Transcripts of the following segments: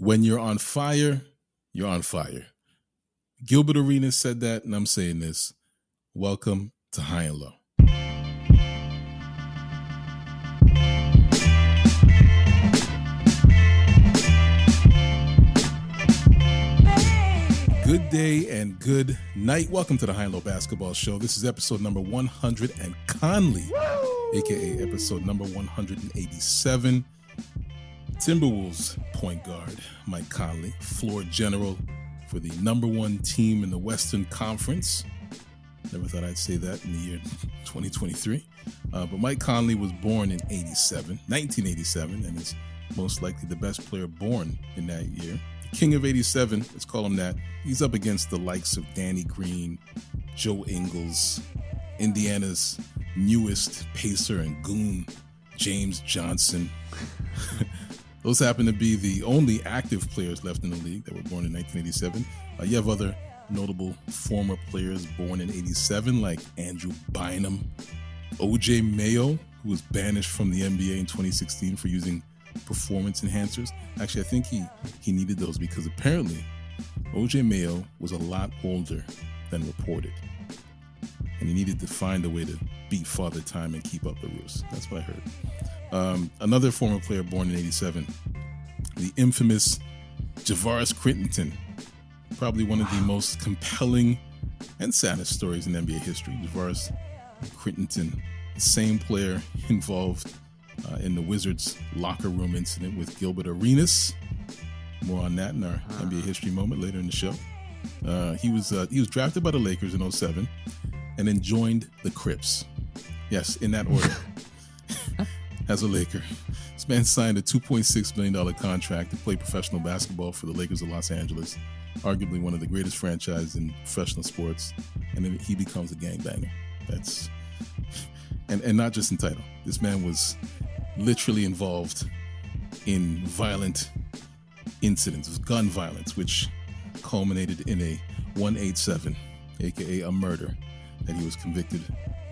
When you're on fire, you're on fire. Gilbert Arenas said that, and I'm saying this. Welcome to High and Low. Good day and good night. Welcome to the High and Low Basketball Show. This is episode number 100 and Conley, a.k.a. episode number 187. Timberwolves point guard Mike Conley, floor general for the number one team in the Western Conference. Never thought I'd say that in the year 2023. But Mike Conley was born in 1987, and is most likely the best player born in that year. King of 87, let's call him that. He's up against the likes of Danny Green, Joe Ingles, Indiana's newest pacer and goon, James Johnson. Those happen to be the only active players left in the league that were born in 1987. You have other notable former players born in 87, like Andrew Bynum, O.J. Mayo, who was banished from the NBA in 2016 for using performance enhancers. Actually, I think he needed those because apparently O.J. Mayo was a lot older than reported, and he needed to find a way to beat Father Time and keep up the ruse. That's what I heard. Another former player born in 87, the infamous Javaris Crittenton, probably one of the most compelling and saddest stories in NBA history. Javaris Crittenton, the same player involved in the Wizards locker room incident with Gilbert Arenas. More on that in our NBA history moment later in the show. He was drafted by the Lakers in 07 and then joined the Crips. Yes, in that order. As a Laker. This man signed a $2.6 million contract to play professional basketball for the Lakers of Los Angeles, arguably one of the greatest franchises in professional sports, and then he becomes a gangbanger. That's and not just in title. This man was literally involved in violent incidents, gun violence, which culminated in a 187, aka a murder, that he was convicted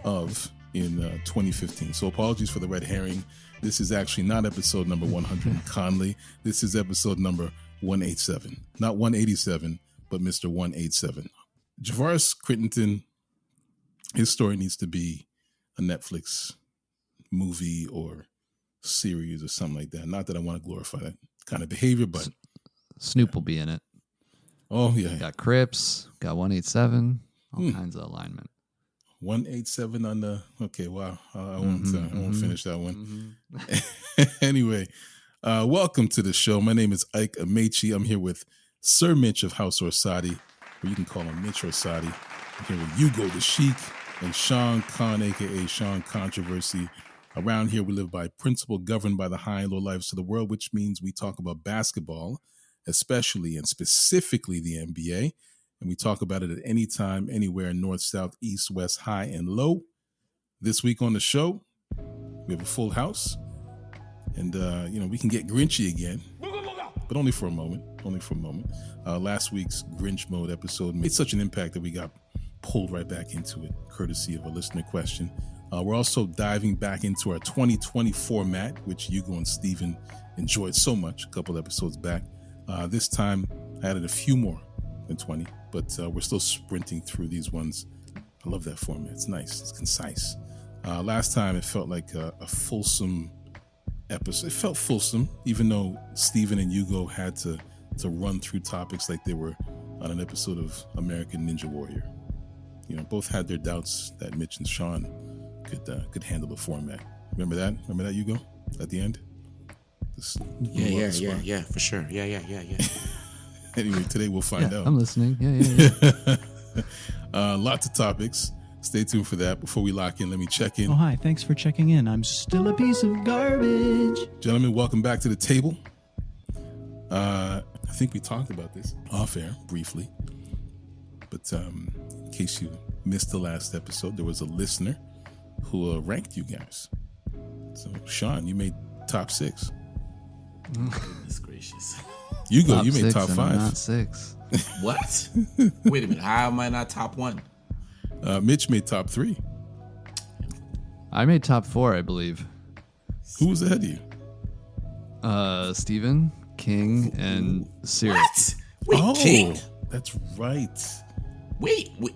of in 2015. So apologies for the red herring. This is actually not episode number 100 Conley. This is episode number 187. Not 187, but Mr. 187. Javaris Crittenton, his story needs to be a Netflix movie or series or something like that. Not that I want to glorify that kind of behavior, but Snoop will be in it. Oh, yeah. Got Crips, got 187, all kinds of alignment. 187 on the, okay, wow. I won't finish that one. Anyway, welcome to the show. My name is Ike Amaechi. I'm here with Sir Mitch of House Orsatti, or you can call him Mitch Orsatti. I'm here with Hugo the Sheik and Sean Khan, a.k.a. Sean Controversy. Around here, we live by principle governed by the high and low lives of the world, which means we talk about basketball, especially and specifically the NBA. And we talk about it at any time, anywhere, north, south, east, west, high, and low. This week on the show, we have a full house. And, we can get Grinchy again, but only for a moment. Last week's Grinch Mode episode made such an impact that we got pulled right back into it, courtesy of a listener question. We're also diving back into our 2020 format, which Hugo and Steven enjoyed so much a couple episodes back. This time, I added a few more than 20, but we're still sprinting through these ones. I love that format. It's nice. It's concise. Last time, it felt like a fulsome episode. It felt fulsome, even though Steven and Hugo had to run through topics like they were on an episode of American Ninja Warrior. Both had their doubts that Mitch and Sean could handle the format. Remember that, Hugo? At the end? Yeah, for sure. Yeah. Anyway, today we'll find out. I'm listening. Yeah. Lots of topics. Stay tuned for that. Before we lock in, let me check in. Oh, hi. Thanks for checking in. I'm still a piece of garbage. Gentlemen, welcome back to the table. I think we talked about this off air briefly. But in case you missed the last episode, there was a listener who ranked you guys. So, Sean, you made top 6. Goodness gracious. Hugo, Top you made 6 top and 5. Not 6. What? Wait a minute. How am I not top 1? Mitch made top 3. I made top 4, I believe. Who was ahead of you? Steven, King and Syrup. What? Wait, Oh, King? that's right. Wait, who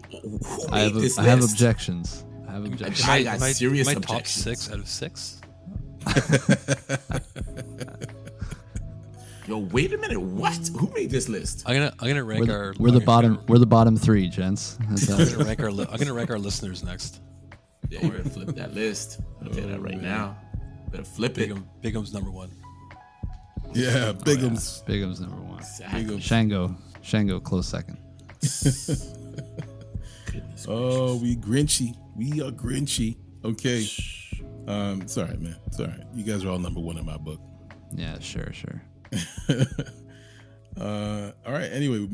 I made this I have list? objections. I have objections. I got serious my top objections. 6 out of 6. Yo, wait a minute. What? Who made this list? I'm gonna rank our. We're the bottom. We're the bottom 3, gents. That's I'm that. gonna rank our. I'm gonna rank our listeners next. Yeah, you better flip that list. I'll tell you that right now. Better flip it. Bigum's number 1. Yeah, Bigum's. Bigum's number 1. Exactly. Shango, close second. Goodness Oh, we Grinchy. We are Grinchy. Okay. It's all right, man. It's all right. You guys are all number 1 in my book. Yeah, sure. All right. Anyway,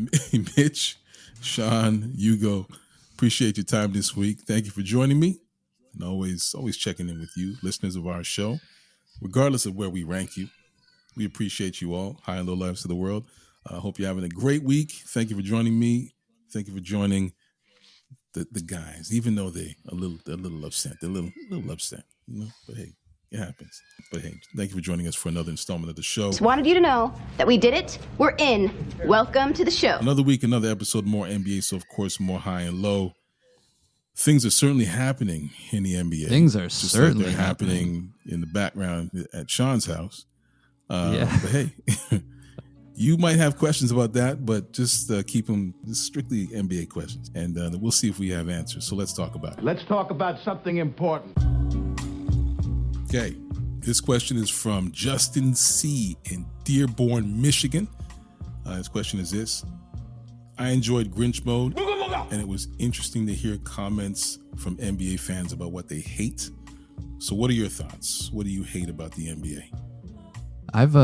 Mitch, Sean, Hugo, appreciate your time this week. Thank you for joining me, and always checking in with you, listeners of our show, regardless of where we rank you. We appreciate you all, high and low lives of the world. I hope you're having a great week. Thank you for joining me. Thank you for joining the guys, even though they're a little upset. They're a little upset, But hey, it happens. But hey, thank you for joining us for another installment of the show. Just wanted you to know that we did it. We're in. Welcome to the show. Another week, another episode, more NBA, so of course, more high and low. Things are certainly happening in the NBA. Things are just certainly like they're happening in the background at Sean's house. Yeah. But hey, you might have questions about that, but just keep them strictly NBA questions. And we'll see if we have answers. So let's talk about it. Let's talk about something important. Okay, this question is from Justin C. in Dearborn, Michigan. His question is this. I enjoyed Grinch Mode, and it was interesting to hear comments from NBA fans about what they hate. So what are your thoughts? What do you hate about the NBA? I've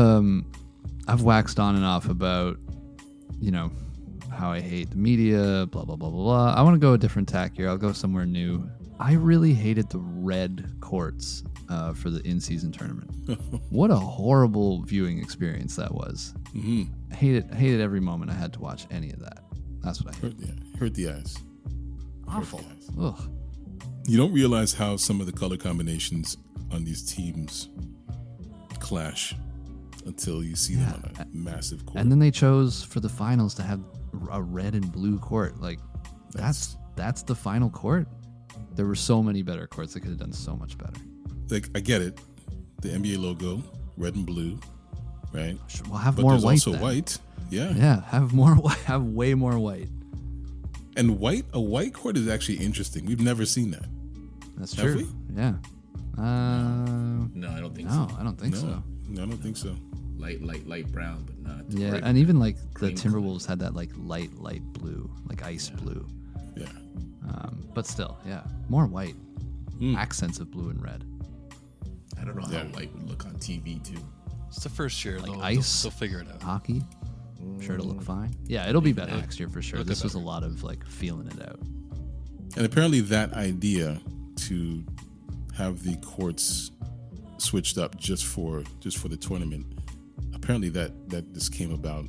waxed on and off about, how I hate the media, blah, blah, blah, blah, blah. I want to go a different tack here. I'll go somewhere new. I really hated the red courts for the in-season tournament. What a horrible viewing experience that was. Mm-hmm. Hated every moment I had to watch any of that. That's what I hate. Hurt the eyes. Awful. Ugh. You don't realize how some of the color combinations on these teams clash until you see them on a massive court. And then they chose for the finals to have a red and blue court. Like that's the final court. There were so many better courts that could have done so much better. Like, I get it. The NBA logo, red and blue, right? Well, have but more there's white. also then. white. Yeah. Yeah, have more white. Have way more white. And a white court is actually interesting. We've never seen that. That's Have true. we? Yeah. No, I don't think so. No, I don't think so. No, I don't think so. Light brown, but not. Yeah, bright and even like the cream Timberwolves had that like light blue, like ice blue. Yeah. But still, yeah, more white. Mm. Accents of blue and red. I don't know how light would look on TV too. It's the first year. Like They'll ice. They'll figure it out. Hockey. Sure to look fine. Yeah, it'll be better next year for sure. Look This was a better. lot of like feeling it out. And apparently that idea to have the courts switched up just for the tournament, apparently that this came about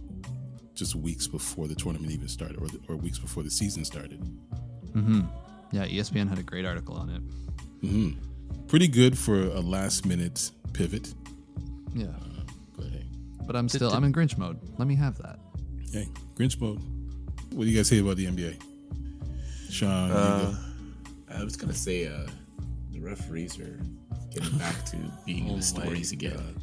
just weeks before the tournament even started, or weeks before the season started. Mm-hmm. Yeah, ESPN had a great article on it. Mm-hmm. Pretty good for a last minute pivot. Yeah. But hey, But I'm in Grinch mode. Let me have that. hey, Grinch mode. What do you guys say about the NBA? Sean, you go. I was gonna say the referees are getting back to being in the stories again.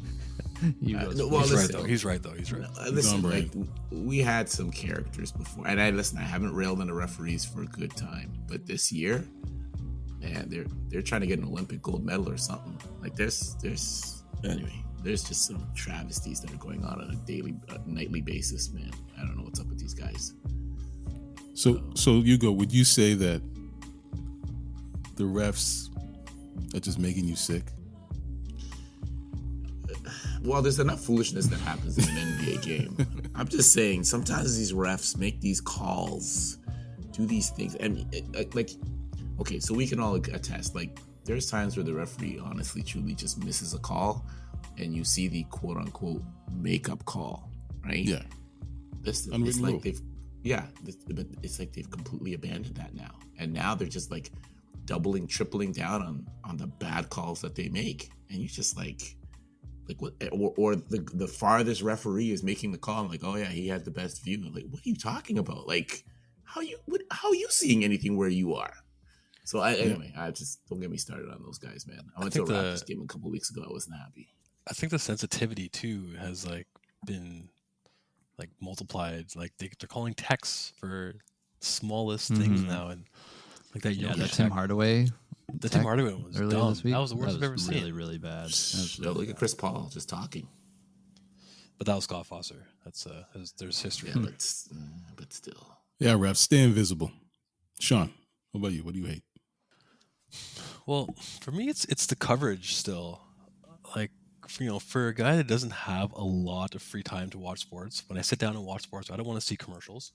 You Uh, go. no, well, He's listen, right though. He's right though. He's right. Listen, Gone, like we had some characters before, and I haven't railed on the referees for a good time, but this year, man, they're trying to get an Olympic gold medal or something. Like there's just some travesties that are going on a daily, nightly basis, man. I don't know what's up with these guys. So Hugo, would you say that the refs are just making you sick? Well, there's enough foolishness that happens in an NBA game. I'm just saying, sometimes these refs make these calls, do these things, and okay, so we can all attest. Like, there's times where the referee honestly, truly just misses a call, and you see the quote unquote makeup call, right? Yeah. It's Unwritten like rule. but it's like they've completely abandoned that now, and now they're just like doubling, tripling down on the bad calls that they make, and you just like Like what? Or the farthest referee is making the call. I'm like, oh yeah, he had the best view. I'm like, what are you talking about? Like, how are you seeing anything where you are? So anyway, I just don't get me started on those guys, man. I went to a Raptors game a couple weeks ago. I wasn't happy. I think the sensitivity too has like been like multiplied. Like they're calling techs for smallest things now, and like that. Yeah, that Tim Hardaway. The Tim Hardaway one was earlier dumb. this week. That was the worst I've ever really, seen. really bad. Look at Chris Paul just talking. But that was Scott Foster. There's history. Yeah, but still. Yeah, refs, stay invisible. Sean, what about you? What do you hate? Well, for me, it's the coverage still. Like, for a guy that doesn't have a lot of free time to watch sports, when I sit down and watch sports, I don't want to see commercials.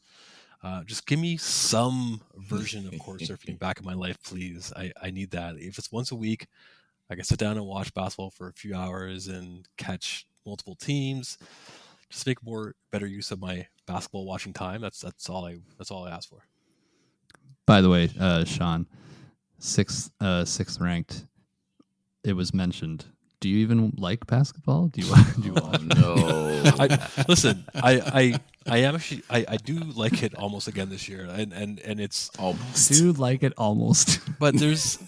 Just give me some version of court surfing back in my life, please. I need that. If it's once a week, I can sit down and watch basketball for a few hours and catch multiple teams. Just make better use of my basketball watching time. That's all I ask for. By the way, Sean, sixth ranked. It was mentioned. Do you even like basketball? Do you watch? No. Listen, I am actually I do like it almost again this year, and it's almost. Do like it almost. But there's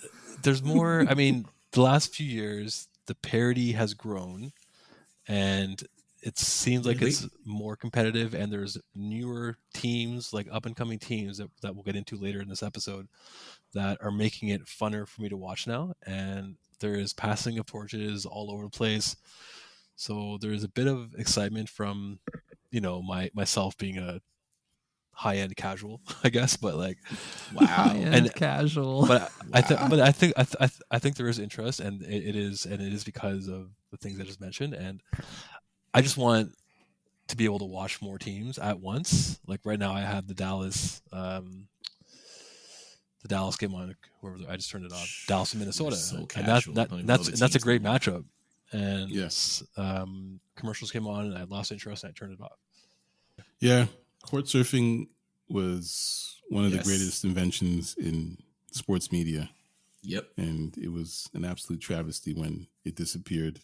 more. I mean, the last few years the parity has grown, and it seems like it's more competitive, and there's newer teams, like up and coming teams that we'll get into later in this episode, that are making it funner for me to watch now, and there is passing of torches all over the place. So there's a bit of excitement from, myself being a high-end casual, I guess, but like, wow, and casual. But I think there is interest, and it is because of the things I just mentioned, and I just want to be able to watch more teams at once. Like right now, I have the Dallas game on. I just turned it on. Dallas and Minnesota, so and that's a great matchup. And yes, commercials came on, and I lost interest, and I turned it off. Yeah, court surfing was one of the greatest inventions in sports media. Yep, and it was an absolute travesty when it disappeared,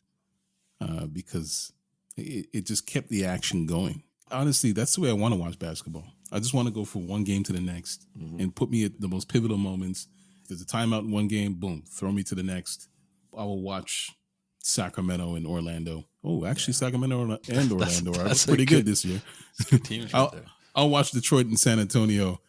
because it just kept the action going. Honestly, that's the way I want to watch basketball. I just want to go from one game to the next and put me at the most pivotal moments. There's a timeout in one game, boom, throw me to the next. I will watch Sacramento and Orlando. Oh, actually, Sacramento and Orlando are pretty good this year. Good teams right there. I'll watch Detroit and San Antonio,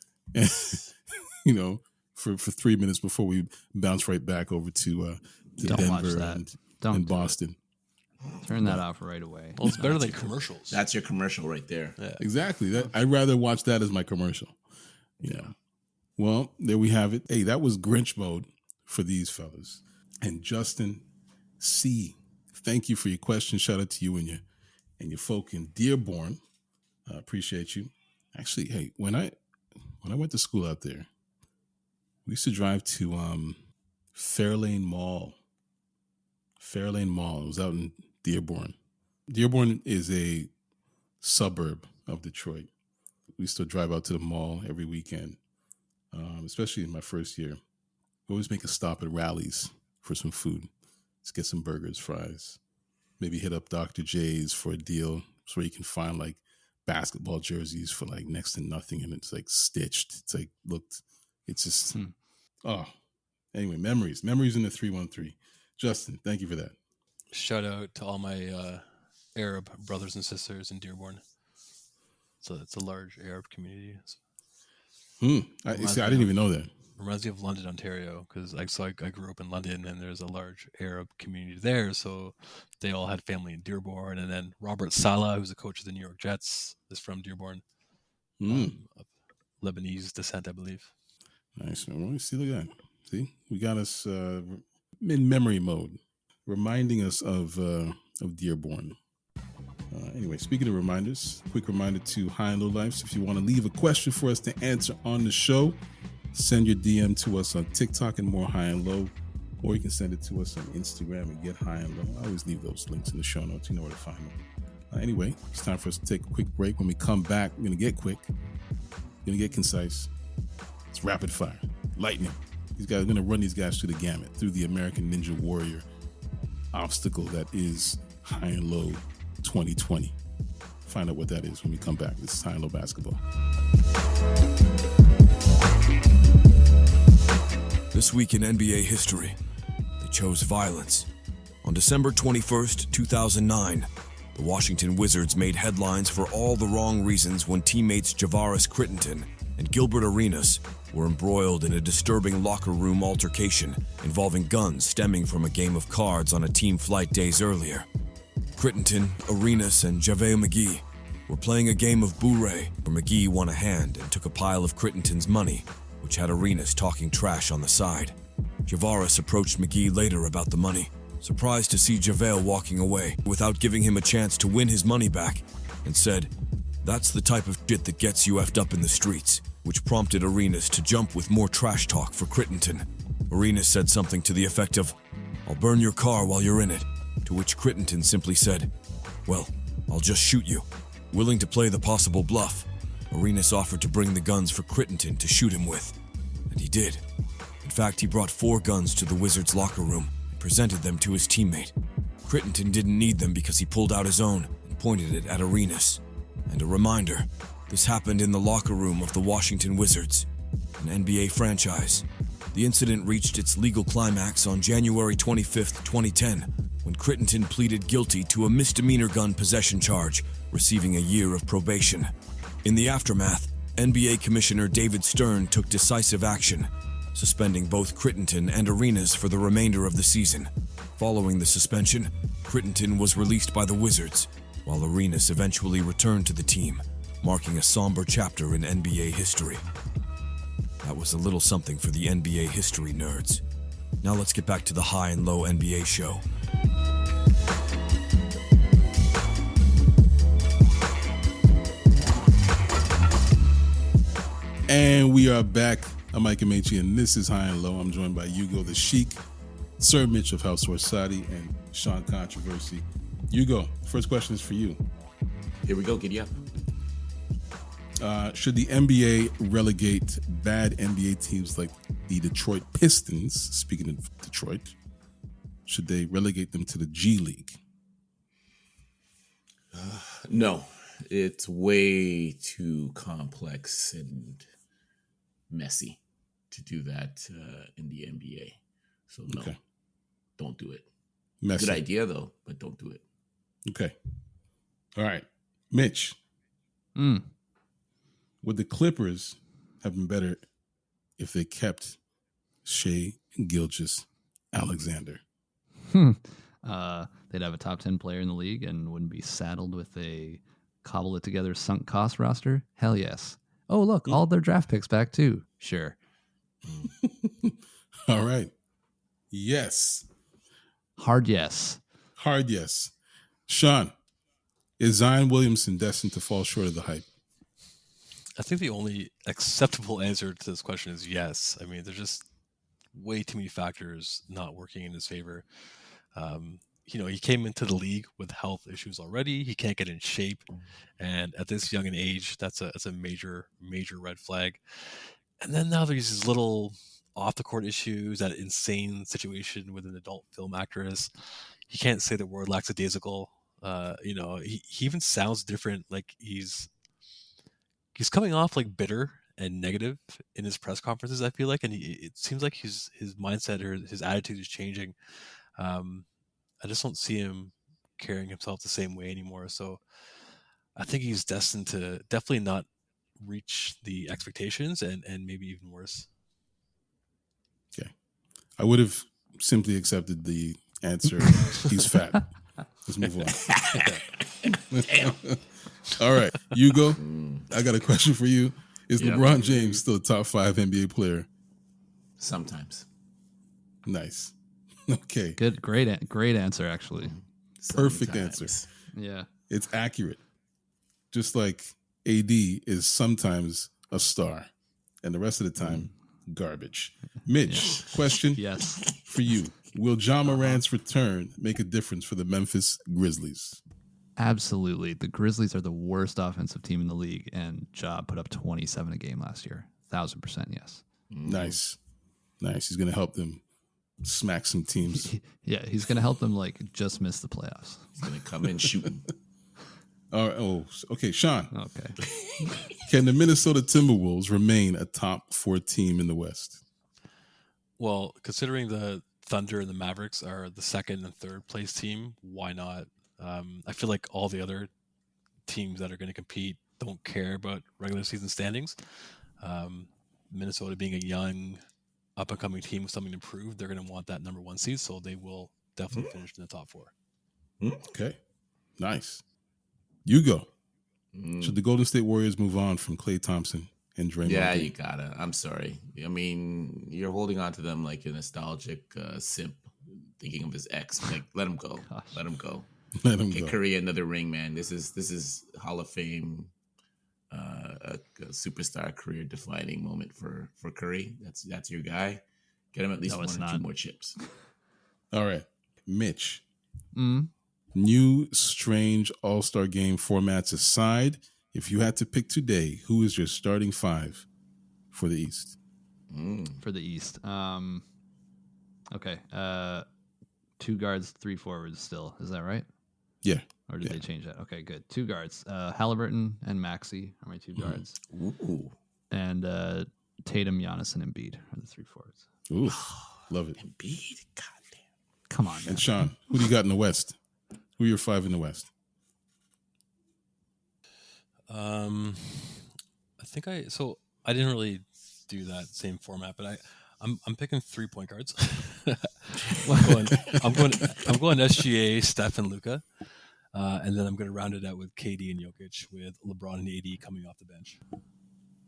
for 3 minutes before we bounce right back over to Denver and Boston. Turn that off right away. Well, it's better than commercials. That's your commercial right there. Yeah. Exactly. I'd rather watch that as my commercial. Yeah. Well, there we have it. Hey, that was Grinch Mode for these fellas. And Justin C., thank you for your question. Shout out to you and your folk in Dearborn. I appreciate you. Actually, hey, when I went to school out there, we used to drive to Fairlane Mall. Fairlane Mall. It was out in Dearborn. Dearborn is a suburb of Detroit. We used to drive out to the mall every weekend, especially in my first year. We always make a stop at Rally's for some food. Let's get some burgers, fries. Maybe hit up Dr. J's for a deal so you can find like basketball jerseys for like next to nothing, and it's like stitched. It's like it's just anyway, memories in the 313. Justin, thank you for that. Shout out to all my Arab brothers and sisters in Dearborn. So it's a large Arab community. I didn't even know that. Reminds me of London, Ontario, because I grew up in London, and there's a large Arab community there. So they all had family in Dearborn, and then Robert Saleh, who's the coach of the New York Jets, is from Dearborn, of Lebanese descent, I believe. Nice. Well, see, look at that. See, we got us in memory mode, reminding us of Dearborn. Anyway, speaking of reminders, quick reminder to High and Low Lifes. If you want to leave a question for us to answer on the show, send your DM to us on TikTok and More High and Low, or you can send it to us on Instagram and Get High and Low. I always leave those links in the show notes. You know where to find them. Anyway, it's time for us to take a quick break. When we come back, we're going to get quick. We're going to get concise. It's rapid fire. Lightning. These guys are going to run these guys through the gamut, through the American Ninja Warrior obstacle that is High and Low 2020. Find out what that is when we come back. This is High and Low Basketball. This week in NBA history, they chose violence. On December 21st, 2009, the Washington Wizards made headlines for all the wrong reasons when teammates Javaris Crittenton and Gilbert Arenas were embroiled in a disturbing locker room altercation involving guns stemming from a game of cards on a team flight days earlier. Crittenton, Arenas, and JaVale McGee were playing a game of bourrée where McGee won a hand and took a pile of Crittenton's money, which had Arenas talking trash on the side. Javaris approached McGee later about the money, surprised to see JaVale walking away without giving him a chance to win his money back, and said, "That's the type of shit that gets you effed up in the streets," which prompted Arenas to jump with more trash talk for Crittenton. Arenas said something to the effect of, "I'll burn your car while you're in it," to which Crittenton simply said, "Well, I'll just shoot you." Willing to play the possible bluff, Arenas offered to bring the guns for Crittenton to shoot him with, and he did. In fact, he brought 4 guns to the Wizards' locker room and presented them to his teammate. Crittenton didn't need them because he pulled out his own and pointed it at Arenas. And a reminder, this happened in the locker room of the Washington Wizards, an NBA franchise. The incident reached its legal climax on January 25th, 2010, when Crittenton pleaded guilty to a misdemeanor gun possession charge, receiving a year of probation. In the aftermath, NBA Commissioner David Stern took decisive action, suspending both Crittenton and Arenas for the remainder of the season. Following the suspension, Crittenton was released by the Wizards, while Arenas eventually returned to the team, marking a somber chapter in NBA history. That was a little something for the NBA history nerds. Now let's get back to the High and Low NBA show. And we are back. I'm Ike Amaechi, and this is High and Low. I'm joined by Hugo the Sheik, Sir Mitch of House Orsatti, and Sean Controversy. Hugo, first question is for you. Here we go. Giddy up. Should the NBA relegate bad NBA teams like the Detroit Pistons, speaking of Detroit, should they relegate them to the G League? No, it's way too complex and messy to do that in the NBA. So no, Okay. Don't do it. Messy. Good idea though, but don't do it. Okay. All right. Mitch, would the Clippers have been better if they kept Shea Gilgeous Alexander? They'd have a top 10 player in the league and wouldn't be saddled with a cobble it together sunk cost roster. Hell yes. Oh, look, all their draft picks back too. Sure. All right. Yes. Hard yes. Hard yes. Sean, is Zion Williamson destined to fall short of the hype? I think the only acceptable answer to this question is yes. I mean, there's just way too many factors not working in his favor. He came into the league with health issues already. He can't get in shape, and at this young an age, that's a major red flag. And then now there's these little off the court issues, that insane situation with an adult film actress. He can't say the word lackadaisical. He even sounds different. Like he's coming off like bitter and negative in his press conferences, I feel like, and it seems like his mindset or his attitude is changing. I just don't see him carrying himself the same way anymore. So I think he's destined to definitely not reach the expectations and maybe even worse. Okay. I would have simply accepted the answer, he's fat. Let's move on. All right. Hugo, I got a question for you. Is LeBron James still a top 5 NBA player? Sometimes. Nice. Okay. Good. Great answer, actually. Perfect answer. Yeah. It's accurate. Just like AD is sometimes a star and the rest of the time, garbage. Mitch, question for you. Will Ja Morant's return make a difference for the Memphis Grizzlies? Absolutely. The Grizzlies are the worst offensive team in the league, and Ja put up 27 a game last year. 1,000% yes. Nice. He's going to help them smack some teams. Yeah, he's gonna help them like just miss the playoffs. He's gonna come in shooting. Okay, Sean. Okay. Can the Minnesota Timberwolves remain a top 4 team in the West? Well, considering the Thunder and the Mavericks are the second and third place team, why not? I feel like all the other teams that are going to compete don't care about regular season standings. Minnesota being a young, up-and-coming team with something to prove, they're going to want that number 1 seed, so they will definitely finish in the top 4. Okay, nice. You go. Should the Golden State Warriors move on from Klay Thompson and Draymond? Yeah, Green? you gotta. I'm sorry. I mean, you're holding on to them like a nostalgic simp, thinking of his ex. Like, let him go. Gosh. Let him go. Let him Get go. Curry another ring, man. This is Hall of Fame, a superstar career defining moment for Curry. That's your guy. Get him at least No, one it's or not. 2 more chips. All right, Mitch. Mm. New strange All-Star game formats aside, if you had to pick today, who is your starting 5 for the East? For the East. Okay. 2 guards, 3 forwards still. Is that right? Yeah. Or did they change that? Okay, good. 2 guards. Halliburton and Maxey are my 2 guards. Ooh, And Tatum, Giannis, and Embiid are the 3 forwards. Ooh, love it. Embiid. Goddamn. Come on, man. And Sean, who do you got in the West? Who are your 5 in the West? I didn't really do that same format, but I'm picking 3-point guards. I'm going SGA, Steph, and Luka, and then I'm going to round it out with KD and Jokic, with LeBron and AD coming off the bench.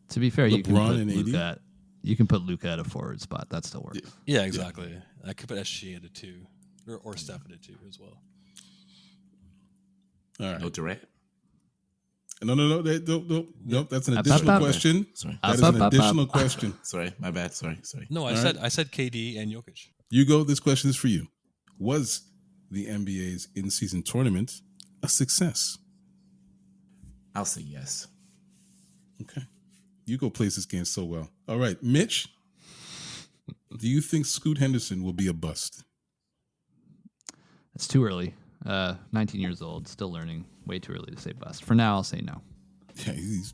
To be fair, you can LeBron put and AD? Luka at, you can put Luka at a forward spot. That still works. Yeah, exactly. I could put SGA at a 2, or Steph at a 2 as well. All right. No Durant. No. Nope. That's an Up, additional up, up. question. Sorry. That is Up, an up, up, additional up. question. Sorry, my bad. Sorry. No, I All said KD and Jokic. You go. This question is for you. Was the NBA's in-season tournament a success? I'll say yes. Okay. You go plays this game so well. All right, Mitch. Do you think Scoot Henderson will be a bust? It's too early. 19 years old, still learning. Way too early to say bust. For now, I'll say no. Yeah, he's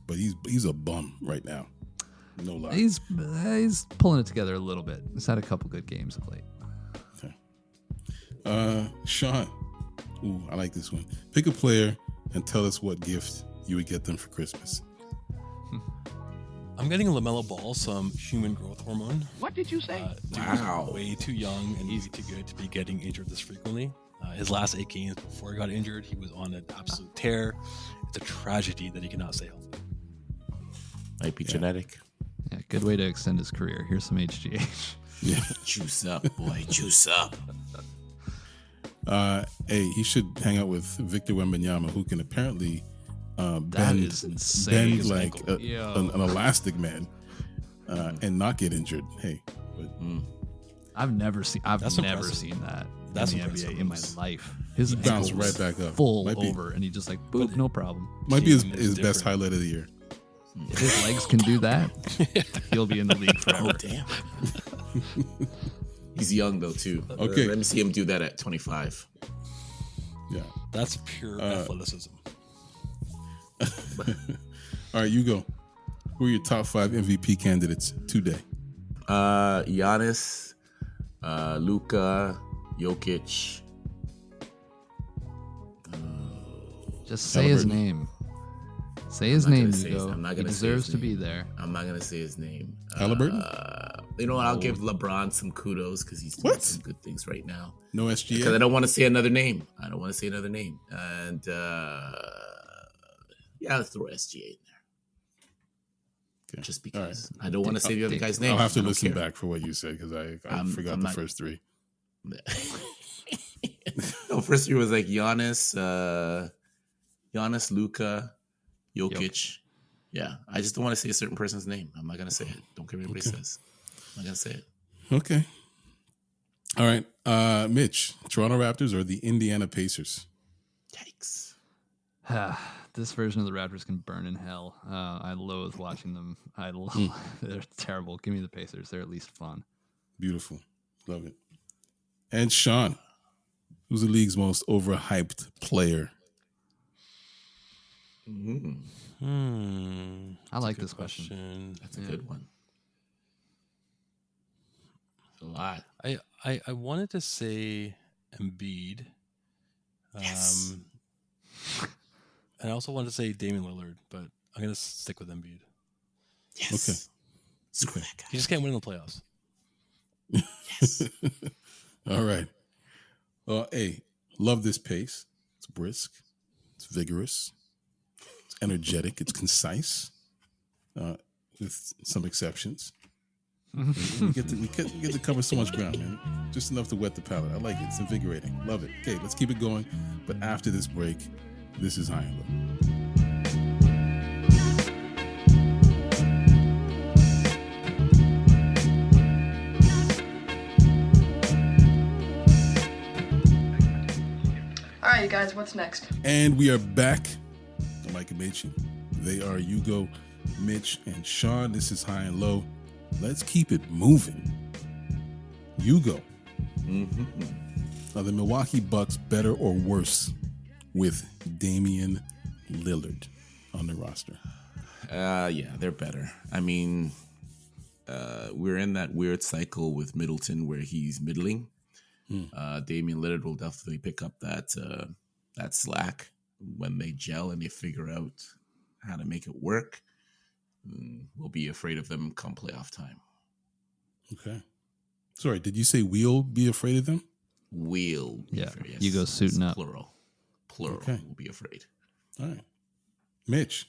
a bum right now. No lie. He's pulling it together a little bit. He's had a couple good games of late. Okay. Sean. Ooh, I like this one. Pick a player and tell us what gift you would get them for Christmas. I'm getting LaMelo Ball some human growth hormone. What did you say? Wow. Way too young and easy too good to be getting injured this frequently. His last 8 games before he got injured, he was on an absolute tear. It's a tragedy that he cannot stay healthy. Might be genetic. Yeah, good way to extend his career. Here's some HGH. Yeah. Juice up, boy. Juice up. Hey, he should hang out with Victor Wembanyama, who can apparently That bend, is insane. bend like an elastic man and not get injured. Hey, but I've never seen That's that That's in the impressive NBA in my moves. life. His bounced ankle was right back up. full Might be- over, and he just like boop, no problem. might be his It's best different. highlight of the year. If his legs can do that, he'll be in the league forever. Oh, damn. He's young, though, too. Okay. Let me see him do that at 25. Yeah. That's pure athleticism. All right, you go. Who are your top 5 MVP candidates today? Giannis, Luka, Jokic. Just say his Halliburton. name. Say his I'm not name, gonna say his- Hugo. I'm not He gonna say deserves his to be name. there. I'm not going to say his name. Halliburton? You know what? I'll give LeBron some kudos because he's doing What? some good things right now. No Because I SGA? don't want to say another name. And yeah, let's throw SGA in there. Okay. Just All right. because. I don't want to say the other guy's name. I'll have to I don't listen care. back for what you said because I forgot I'm the not- first 3. No, first year was like Giannis, Luka, Jokic. Yeah, I just don't want to say a certain person's name. I'm not gonna say it. Don't care what anybody says. I'm not gonna say it. Okay. All right. Mitch, Toronto Raptors or the Indiana Pacers? Yikes. This version of the Raptors can burn in hell. I loathe watching them. They're terrible. Give me the Pacers. They're at least fun. Beautiful. Love it. And Sean, who's the league's most overhyped player? I like this question. That's a good one. That's a lot. I wanted to say Embiid. Yes. And I also wanted to say Damian Lillard, but I'm gonna stick with Embiid. Yes. Okay. Screw that guy. He just can't win in the playoffs. Yes. All right. Hey, love this pace. It's brisk. It's vigorous. It's energetic. It's concise, with some exceptions. we get to cover so much ground, man. Just enough to wet the palate. I like it. It's invigorating. Love it. Okay, let's keep it going. But after this break, this is High and Low. All right, you guys, what's next? And we are back. I'm Ike Amaechi. They are Hugo, Mitch, and Sean. This is High and Low. Let's keep it moving. Hugo. Are the Milwaukee Bucks better or worse with Damian Lillard on the roster? Yeah, they're better. I mean, we're in that weird cycle with Middleton where he's middling. Damian Lillard will definitely pick up that slack when they gel and they figure out how to make it work. We'll be afraid of them come playoff time. Okay. Sorry, did you say we'll be afraid of them? We'll be Yeah, afraid. Yes. you go suiting up. Plural. Okay. We'll be afraid. All right. Mitch,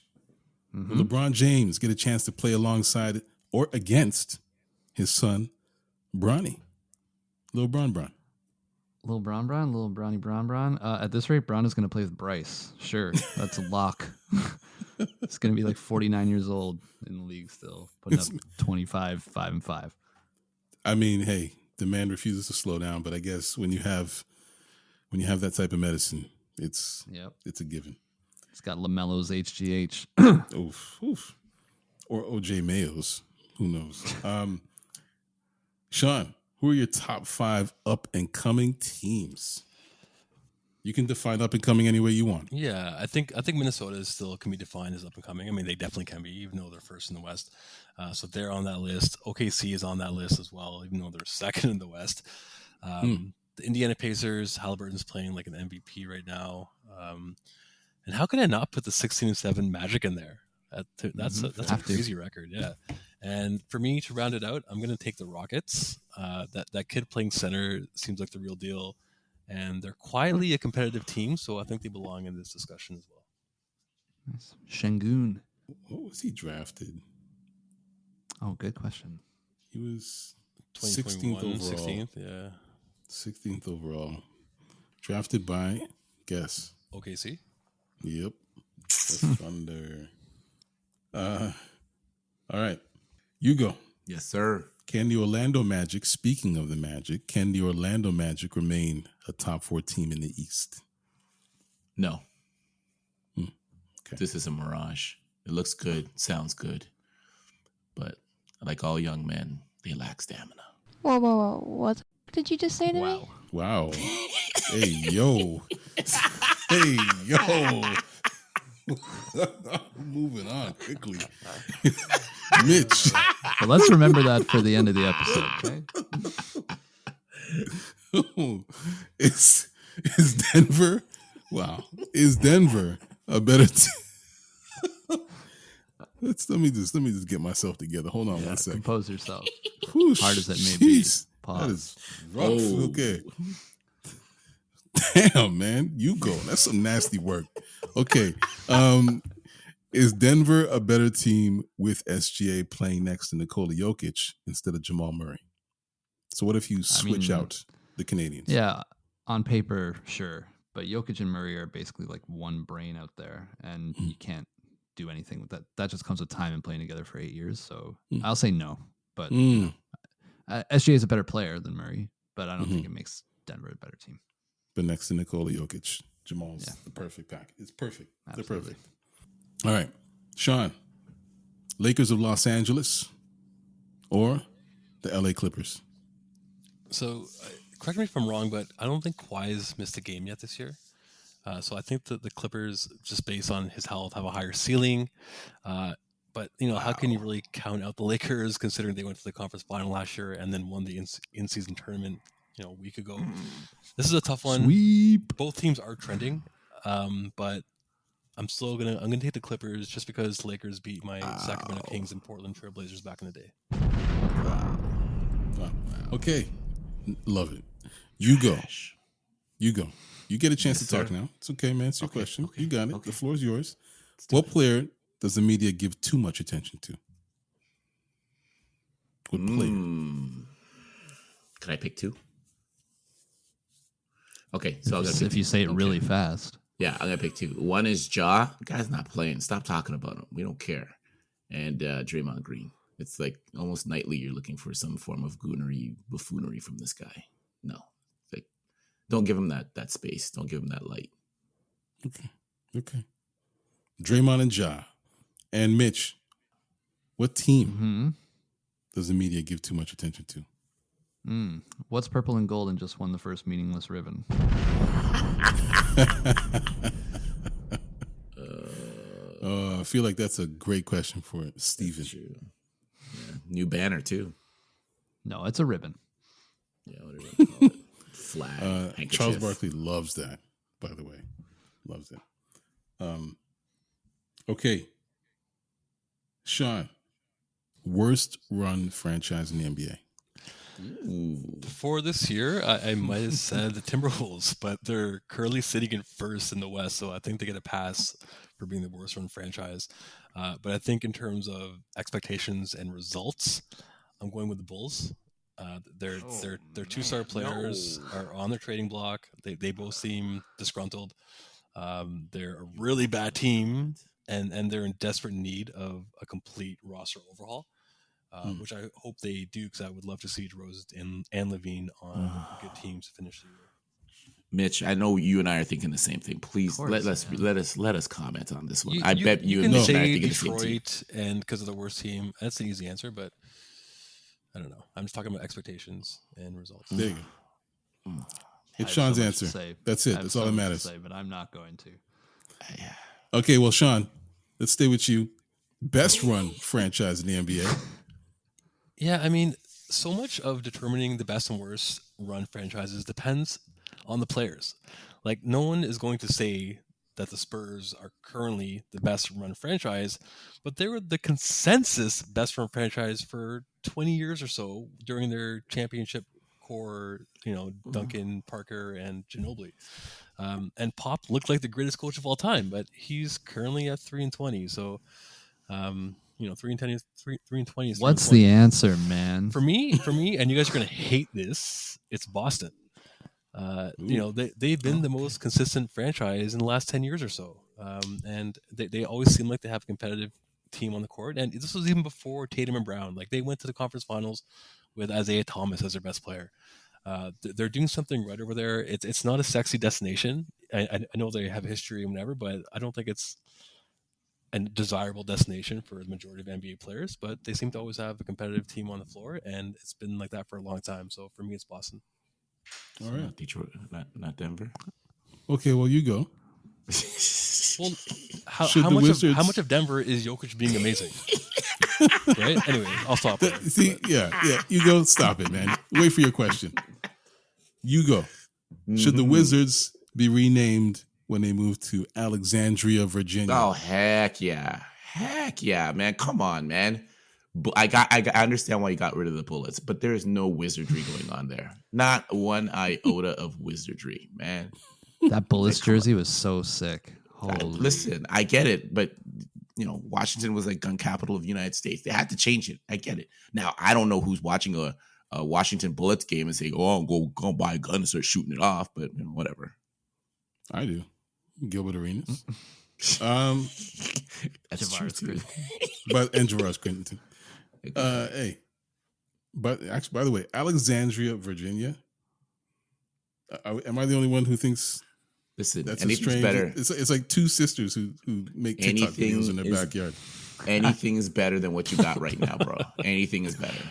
will LeBron James get a chance to play alongside or against his son, Bronny? Lil Bron. Little Bronny Bron. At this rate, Bron is going to play with Bryce. Sure, that's a lock. It's going to be like 49 years old in the league still, putting up 25, 5 and 5. I mean, hey, the man refuses to slow down, but I guess when you have that type of medicine, it's a given. He's got LaMelo's HGH. Oof. Or OJ Mayo's. Who knows? Sean, who are your top 5 up-and-coming teams? You can define up-and-coming any way you want. Yeah, I think Minnesota still can be defined as up and coming. I mean, they definitely can be, even though they're first in the West. So they're on that list. OKC is on that list as well, even though they're second in the West. The Indiana Pacers, Halliburton's playing like an MVP right now. And how can I not put the 16-7 Magic in there? That's a crazy record, yeah. And for me to round it out, I'm going to take the Rockets. That kid playing center seems like the real deal. And they're quietly a competitive team, so I think they belong in this discussion as well. Nice. Şengün. What was he drafted? Oh, good question. He was 2021, 16th overall. 16th, yeah. 16th overall. Drafted by, guess. OKC? Yep. The Thunder. All right. You go. Yes, sir. Can the Orlando Magic, speaking of the Magic, can the Orlando Magic remain a top 4 team in the East? No. Okay. This is a mirage. It looks good, sounds good. But like all young men, they lack stamina. Whoa. What did you just say to me? Wow. Hey, yo. Hey, yo. Moving on quickly. Mitch. But let's remember that for the end of the episode, okay? Is Denver? Wow. Is Denver a better team? Let me just get myself together. Hold on one second. Compose yourself. Whew, Hard as that may be. Pause. That is rough. Okay. Damn, man. You go. That's some nasty work. Okay. Is Denver a better team with SGA playing next to Nikola Jokic instead of Jamal Murray? So what if you switch out the Canadians? Yeah, on paper, sure. But Jokic and Murray are basically like one brain out there, and you can't do anything with that. That just comes with time and playing together for 8 years. So I'll say no. But SGA is a better player than Murray, but I don't think it makes Denver a better team. But next to Nikola Jokic, Jamal's the perfect pack. It's perfect. Absolutely. They're perfect. All right. Sean, Lakers of Los Angeles or the LA Clippers? So correct me if I'm wrong, but I don't think Kawhi's missed a game yet this year. So I think that the Clippers, just based on his health, have a higher ceiling. But how can you really count out the Lakers considering they went to the conference final last year and then won the in-season tournament, a week ago? This is a tough one. Sweep. Both teams are trending, but I'm gonna take the Clippers just because the Lakers beat my Sacramento Kings and Portland Trail Blazers back in the day. Wow. Okay, love it. You go. You get a chance to talk now. It's okay, man. It's your question. Okay. You got it. Okay. The floor is yours. What player does the media give too much attention to? What player? Can I pick two? Okay, so if you say it really fast. Yeah, I'm gonna pick two. One is Ja. The guy's not playing. Stop talking about him. We don't care. And Draymond Green. It's like almost nightly you're looking for some form of buffoonery from this guy. No. Like, don't give him that space. Don't give him that light. Okay. Draymond and Ja. And Mitch, what team does the media give too much attention to? What's purple and gold and just won the first meaningless ribbon? I feel like that's a great question for Steven. Yeah. New banner too. No, it's a ribbon. Yeah, whatever you call it. Flag. Handkerchief. Charles Barkley loves that, by the way. Loves it. Okay. Sean, worst run franchise in the NBA. For this year, I might have said the Timberwolves, but they're currently sitting in first in the West, so I think they get a pass for being the worst run franchise. But I think in terms of expectations and results, I'm going with the Bulls. Their two-star players are on their trading block. They both seem disgruntled. They're a really bad team, and they're in desperate need of a complete roster overhaul. Which I hope they do, because I would love to see DeRozan and Levine on good teams to finish the year. Mitch, I know you and I are thinking the same thing. Please let us comment on this one. I bet you can and Mitch say and I are thinking Detroit, the same team. and because of the worst team, that's an easy answer. But I don't know. I'm just talking about expectations and results. There you go. It's Sean's answer. That's it. That's all that matters. But I'm not going to. Okay, well, Sean, let's stay with you. Best run franchise in the NBA. Yeah, I mean, so much of determining the best and worst run franchises depends on the players. Like, no one is going to say that the Spurs are currently the best run franchise, but they were the consensus best run franchise for 20 years or so during their championship core, Duncan, Parker, and Ginobili. And Pop looked like the greatest coach of all time, but he's currently at 3-20. So, 3-20 is What's the answer, man? For me, and you guys are going to hate this, it's Boston. They've been the most consistent franchise in the last 10 years or so. And they always seem like they have a competitive team on the court. And this was even before Tatum and Brown. Like, they went to the conference finals with Isaiah Thomas as their best player. They're doing something right over there. It's not a sexy destination. I know they have history and whatever, but I don't think it's a desirable destination for the majority of NBA players. But they seem to always have a competitive team on the floor, and it's been like that for a long time. So for me, it's Boston. All right. Not Detroit, not Denver. Okay, well, you go. Well, how much of Denver is Jokic being amazing? Right? Anyway, I'll stop there. See, yeah, you go. Stop it, man. Wait for your question. You go. Should the Wizards be renamed when they move to Alexandria, Virginia? Oh, heck yeah, man! Come on, man. I understand why you got rid of the Bullets, but there is no wizardry going on there. Not one iota of wizardry, man. That Bullets jersey was so sick. Holy. Listen, I get it, but Washington was like gun capital of the United States. They had to change it. I get it. Now, I don't know who's watching a Washington Bullets game and saying, "Oh, go buy a gun and start shooting it off," but whatever. I do. Gilbert Arenas. That's Javaris true too. And Javaris Crittenton. Hey, but actually, by the way, Alexandria, Virginia. Am I the only one who thinks? Listen, that's anything's strange? Better. It's like two sisters who make TikTok videos in their backyard. Anything is better than what you got right now, bro. Anything is better.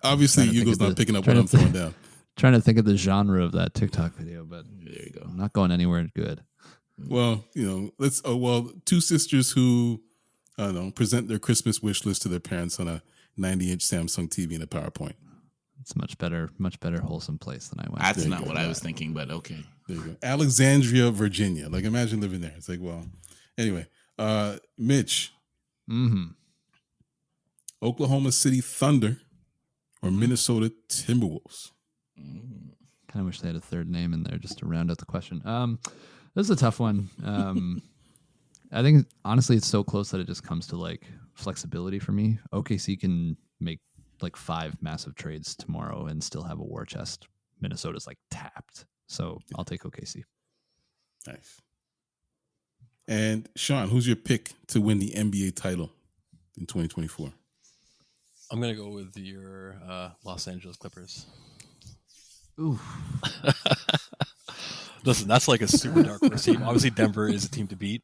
Obviously, Hugo's not picking up what I'm throwing down. Trying to think of the genre of that TikTok video, but there you go. I'm not going anywhere good. Well, two sisters who, I don't know, present their Christmas wish list to their parents on a 90-inch Samsung TV and a PowerPoint. It's a much better wholesome place than I went. That's not what I was thinking, but okay. There you go. Alexandria, Virginia. Like, imagine living there. It's like, well, anyway. Mitch. Mm-hmm. Oklahoma City Thunder or Minnesota Timberwolves? Kind of wish they had a third name in there just to round out the question. This is a tough one. I think, honestly, it's so close that it just comes to, like, flexibility for me. OKC can make like 5 massive trades tomorrow and still have a war chest. Minnesota's like tapped. So I'll take OKC. Nice. And Sean, who's your pick to win the NBA title in 2024? I'm going to go with your Los Angeles Clippers. Ooh. Listen, that's like a super dark horse team. Obviously, Denver is a team to beat.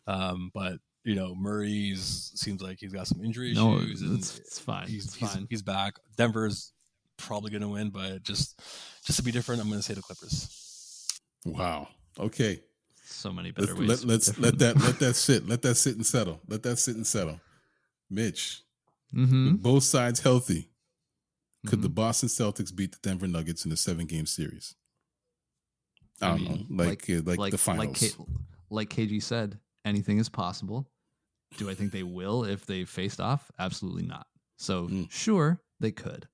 But Murray seems like he's got some injury issues. No, and it's fine. He's back. Denver's probably going to win, but just to be different, I'm going to say the Clippers. Wow. Okay. So many better ways. Let that sit. Let that sit and settle. Let that sit and settle. Mitch, with both sides healthy, could the Boston Celtics beat the Denver Nuggets in a 7-game series? I don't know, like the finals. Like KG said, anything is possible. Do I think they will if they faced off? Absolutely not. So sure, they could.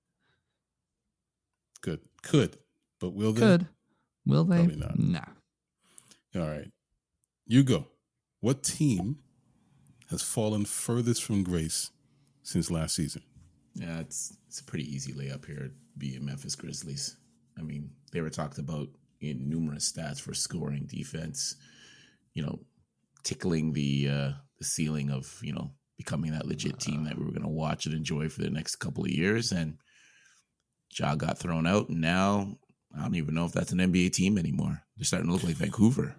Good. Could. But will they? Could. Will they? Probably not. Nah. All right. You go. What team has fallen furthest from grace since last season? Yeah, it's a pretty easy layup here. It'd be Memphis Grizzlies. I mean, they were talked about in numerous stats for scoring, defense, tickling the ceiling of, becoming that legit team that we were going to watch and enjoy for the next couple of years. And Ja got thrown out, and now I don't even know if that's an NBA team anymore. They're starting to look like Vancouver.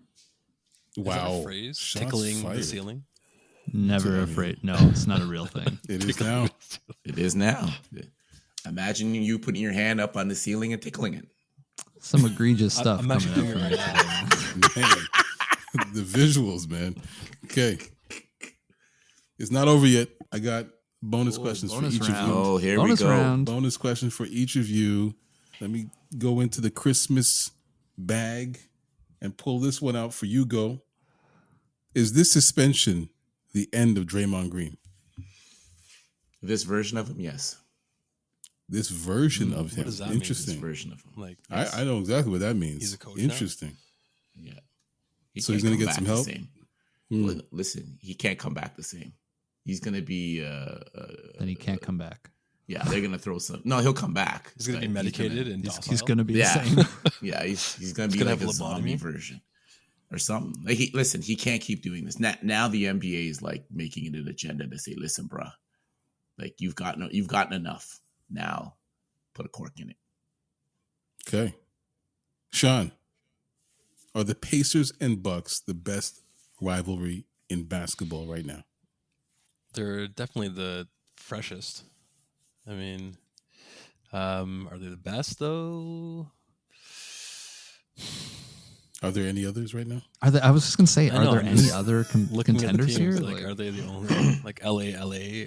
Wow. Is that a phrase? Shots tickling fired. the ceiling? Never afraid. No, it's not a real thing. It is now. It is now. Imagine you putting your hand up on the ceiling and tickling it. Some egregious stuff I'm coming actually up. doing it right now. Man, the visuals, man. Okay. It's not over yet. I got bonus questions for each round. of you. Oh, here Bonus we go. round. Bonus question for each of you. Let me go into the Christmas bag and pull this one out for you. Go. Is this suspension the end of Draymond Green? This version of him, yes. This version of him. What does that mean? Interesting. This version of him. Like, I know exactly what that means. He's a coach now? Interesting. Yeah. So he's going to get some help? Well, listen, he can't come back the same. He's going to be... Then he can't come back. Yeah, they're going to throw some... No, he'll come back. He's going to be medicated and docile. He's going to be the same. Yeah, he's going to be like a zombie version or something. Like he can't keep doing this. Now the NBA is like making it an agenda to say, listen, bruh, like you've gotten enough. Now put a cork in it. Okay. Sean, are the Pacers and Bucks the best rivalry in basketball right now? They're definitely the freshest. I mean, are they the best though? Are there any others right now? I was just gonna say, are there any just other looking at the contenders here? teams, like, are they the only like LA?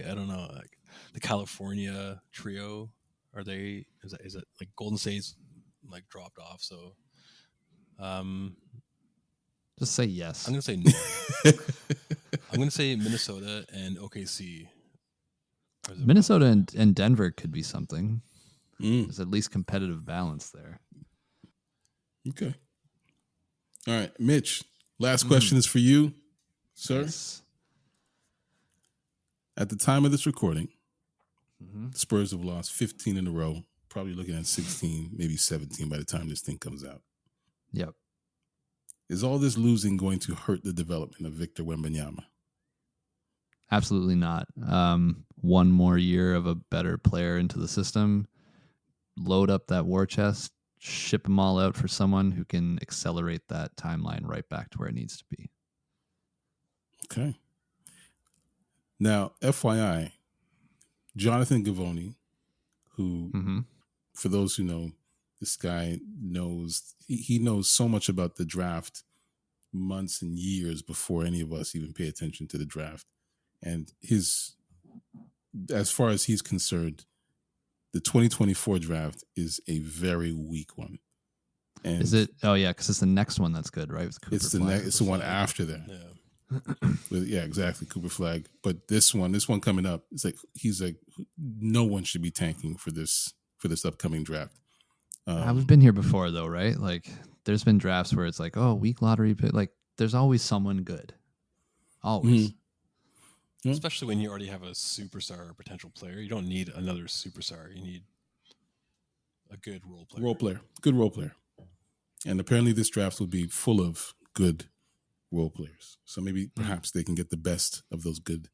I don't know. Like the California trio. Are they? Is it like Golden State's like dropped off? So, just say yes. I'm gonna say no. I'm gonna say Minnesota and OKC. Minnesota and Denver could be something. There's at least competitive balance there. Okay. All right, Mitch, last question is for you, sir. Yes. At the time of this recording, the Spurs have lost 15 in a row, probably looking at 16, maybe 17 by the time this thing comes out. Yep. Is all this losing going to hurt the development of Victor Wembanyama? Absolutely not. One more year of a better player into the system, load up that war chest, ship them all out for someone who can accelerate that timeline right back to where it needs to be. Okay. Now, FYI, Jonathan Givony, who, for those who know, This guy knows, he knows so much about the draft months and years before any of us even pay attention to the draft. And as far as he's concerned, the 2024 draft is a very weak one. And is it? Oh yeah, because it's the next one that's good, right? It's the one after that. Yeah, exactly. Cooper Flag. But this one coming up, it's like he's like, no one should be tanking for this upcoming draft. We've been here before though, right? Like there's been drafts where it's like, oh, weak lottery pick. Like there's always someone good. Always. Mm-hmm. Especially when you already have a superstar or potential player. You don't need another superstar. You need a good Good role player. And apparently this draft will be full of good role players. So maybe perhaps they can get the best of those good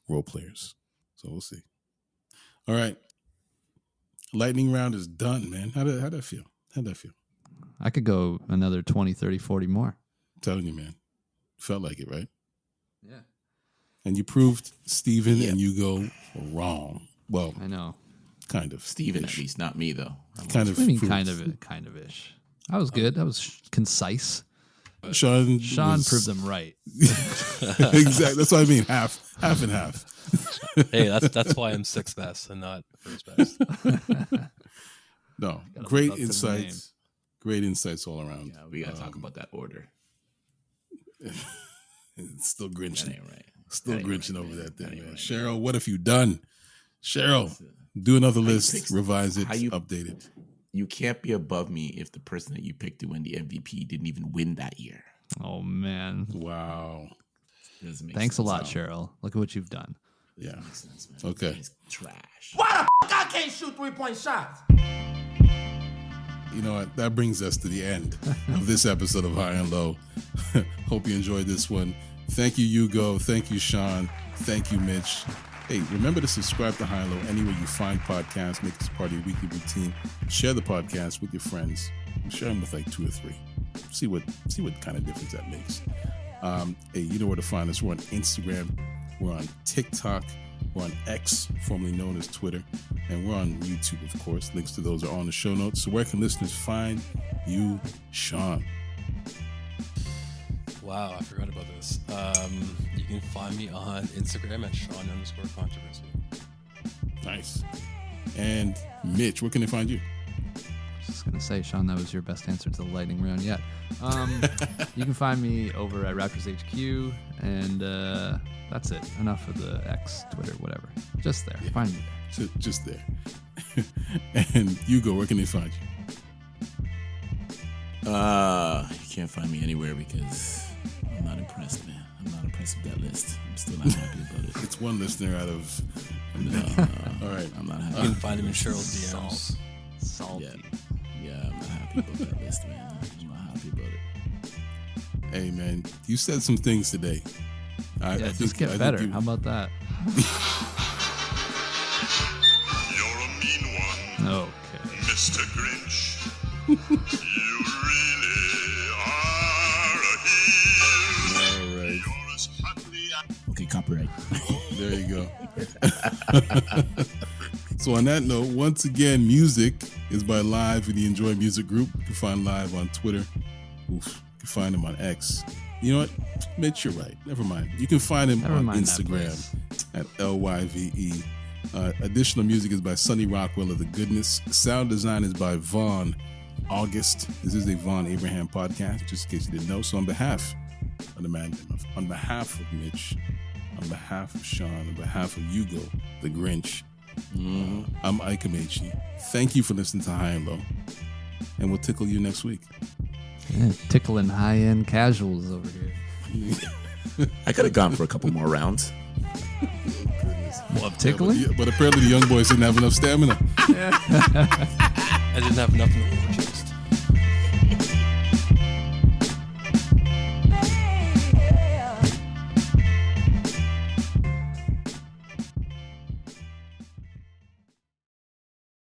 role players. So we'll see. All right. Lightning round is done, man. How'd that feel? I could go another 20, 30, 40 more. I'm telling you, man. Felt like it, right? Yeah. And you proved Steven and Hugo wrong. Well, I know. Kind of. Steven, at least, not me, though. Kind of ish. I was good. I was concise. Sean proved them right. Exactly. That's what I mean. Half and half. Hey, that's why I'm sixth best and not first best. No, great insights. Great insights all around. Yeah, we gotta talk about that order. It's still grinching. That ain't right. Still that grinching right, over that thing, man. Right. Cheryl, what have you done? Cheryl, do another list, revise it, update it. You can't be above me if the person that you picked to win the MVP didn't even win that year. Oh man! Wow. Thanks a lot, Cheryl. Look at what you've done. Yeah. Makes sense, man. Okay. It's trash. Why the f*** I can't shoot 3-point shots? You know what? That brings us to the end of this episode of High and Low. Hope you enjoyed this one. Thank you, Hugo. Thank you, Sean. Thank you, Mitch. Hey, remember to subscribe to High and Low anywhere you find podcasts. Make this part of your weekly routine. Share the podcast with your friends. Share them with like 2 or 3. See what kind of difference that makes. Hey, you know where to find us. We're on Instagram. We're on TikTok. We're on X, formerly known as Twitter. And we're on YouTube, of course. Links to those are on the show notes. So where can listeners find you, Sean? Wow, I forgot about this. You can find me on Instagram at Sean_controversy. Nice. And Mitch, where can they find you? Just gonna say, Sean, that was your best answer to the lightning round yet. You can find me over at Raptors HQ, and that's it. Enough of the X, Twitter, whatever. Just there. Find me there. Just there. And Hugo, where can they find you? You can't find me anywhere because I'm not impressed, man. I'm not impressed with that list. I'm still not happy about it. It's one listener out of... No. All right. I'm not happy. You can find him in Cheryl's DMs. Salty. Yeah, I'm not happy about that list, man. I'm not happy about it. Hey, man, you said some things today. I just get better. How about that? You're a mean one. Okay. Mr. Grinch. You really are a hero. All right. You're as happily Okay, copyright. There you go. So on that note, once again, music is by Live in the Enjoy Music Group. You can find Live on Twitter. You can find him on X. You know what? Mitch, you're right. Never mind. You can find him on Instagram at LYVE. Additional music is by Sonny Rockwell of The Goodness. Sound design is by Vonn+Abrahamm. This is a Vonn+Abrahamm podcast, just in case you didn't know. So on behalf of the man, on behalf of Mitch, on behalf of Sean, on behalf of Hugo, the Grinch, I'm Ike Amaechi. Thank you for listening to High and Low. And we'll tickle you next week. Yeah, tickling high-end casuals over here. I could have gone for a couple more rounds. What, tickling? Yeah, but apparently the young boys didn't have enough stamina. I didn't have enough in the orchard.